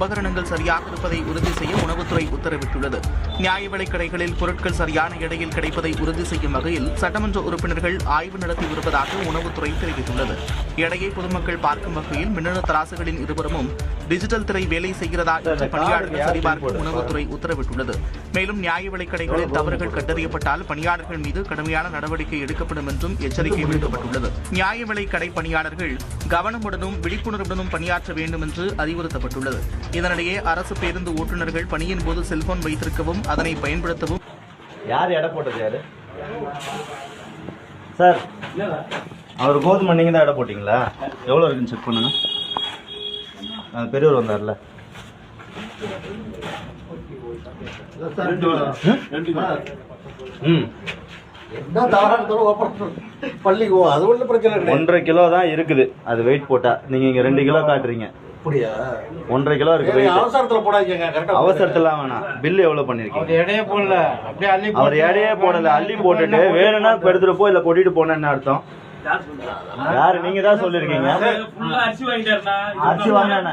உபகரணங்கள் சரியாக இருப்பதை உறுதி செய்ய உணவுத்துறை உத்தரவிட்டுள்ளது. நியாய விலைக் கடைகளில் பொருட்கள் சரியான எடையில் கிடைப்பதை உறுதி செய்யும் வகையில் சட்டமன்ற உறுப்பினர்கள் ஆய்வு நடத்தி வருவதாக உணவுத்துறை தெரிவித்துள்ளது. எடையை பொதுமக்கள் பார்க்கும் வகையில் மின்னணு தராசுகளின் இருபுறமும் டிஜிட்டல் திரை வேலை செய்கிறதா என்று பணியாளர்கள் சரிபார்க்க உணவுத்துறை உத்தரவிட்டுள்ளது. மேலும் நியாய விலைக் கடைகளில் தவறுகள் கண்டறியப்பட்டால் பணியாளர்கள் மீது கடுமையான நடவடிக்கை எடுக்கப்படும் என்றும் எச்சரிக்கை விடுக்கப்பட்டுள்ளது. நியாய விலைக் கடை பணியாளர்கள் கவனமுடனும் விழிப்புணர்வுடனும் பணியாற்ற வேண்டும் என்று அறிவுறுத்தப்பட்டுள்ளது. இதனிடையே அரசு பேருந்து ஓட்டுநர்கள் பணியின் போது செல்போன் வைத்திருக்கவும் அதனை பயன்படுத்தவும். யார் எடை போட்டது? யாரு சார்? அவர் கோதுமை நீங்க தான் எடை போட்டீங்களா? எவ்வளோ இருக்குன்னு செக் பண்ணுங்க. பெரியவர் வந்தார்ல, ஒன்றரை கிலோ தான் இருக்குது. அது வெயிட் போட்டா நீங்க இங்க 2 கிலோ காட்டுறீங்க. 1.5 கிலோ இருக்கு. அவசரத்துல வேணாம். பில் எவ்வளவு பண்ணிருக்கீங்க? அவர் எடையே போடல, அள்ளி போட்டுட்டு வேணும்னா எடுத்துட்டு போ, இல்ல கொட்டிட்டு போன என்ன அர்த்தம்? யாரு? நீங்க தான் சொல்லிருக்கீங்க. அரிசி வாங்கினா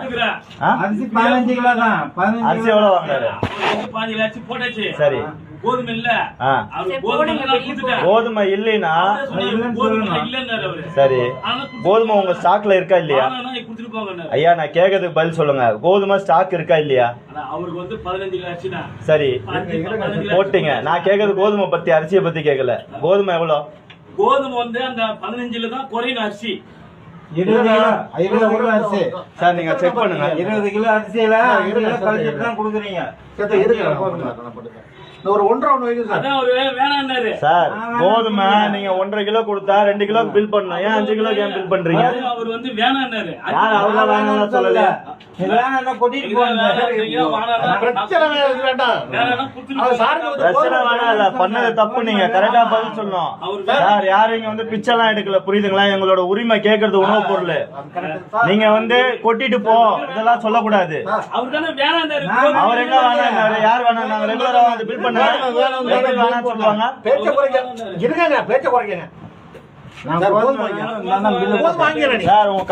அரிசி 15 கிலோ தான். அரிசி எவ்வளவு வாங்கினாரு? சரி, கோதுமை இல்லைன்னா சரி, கோதுமை உங்க ஸ்டாக்ல இருக்கா இல்லையா? ஐயா, நான் கேக்குறதுக்கு பதில் சொல்லுங்க. கோதுமை ஸ்டாக் இருக்கா இல்லையா? சரி, போட்டீங்க. நான் கேக்குறது கோதுமை பத்தி, அரிசியை பத்தி கேட்கல. கோதுமை எவ்வளவு? கோதுமை வந்து அந்த 15ல தான் குறையும் அரிசி. 20 கிலோ அரிசி சார், நீங்க செக் பண்ணுங்க. 20 கிலோ அரிசியில 5 கிலோ கழிச்சிட்டு தான் கொடுக்குறீங்க. ஒரு 1.5 சார், கோதுமை நீங்க 1.5 கிலோ கொடுத்தா 2 கிலோ பில் பண்ணணும். ஏன் 5 கிலோ ஏன் பில் பண்றீங்க? அவர் வந்து வேணான்னாரு. யார் அவரா வேணாம்னு சொல்லல? கொட்டிட்டு போங்க. பிரச்சனை வேணாம் இல்ல, பண்ணது தப்பு. நீங்க கரெக்டா பதில் சொல்லணும் சார். யாரும் இங்க வந்து பிச்சைலாம் எடுக்கல, புரியுதுங்களா? எங்களோட உரிமை கேட்கறது உணவு பொருள். நீங்க வந்து கொட்டிட்டு போ இதெல்லாம் சொல்லக்கூடாது. அவர் தானே வேணான்னாரு. அவர் எங்க வேணான்னாரு? யார் வேணாம்? ரெகுலரா வந்து பில் பண்ண வேணாம் சொல்லுவாங்க. பேச்ச குறைக்க இருங்க, பேச்ச குறைக்கங்க. நான் வாங்கிக்கிறேன். சார், உங்க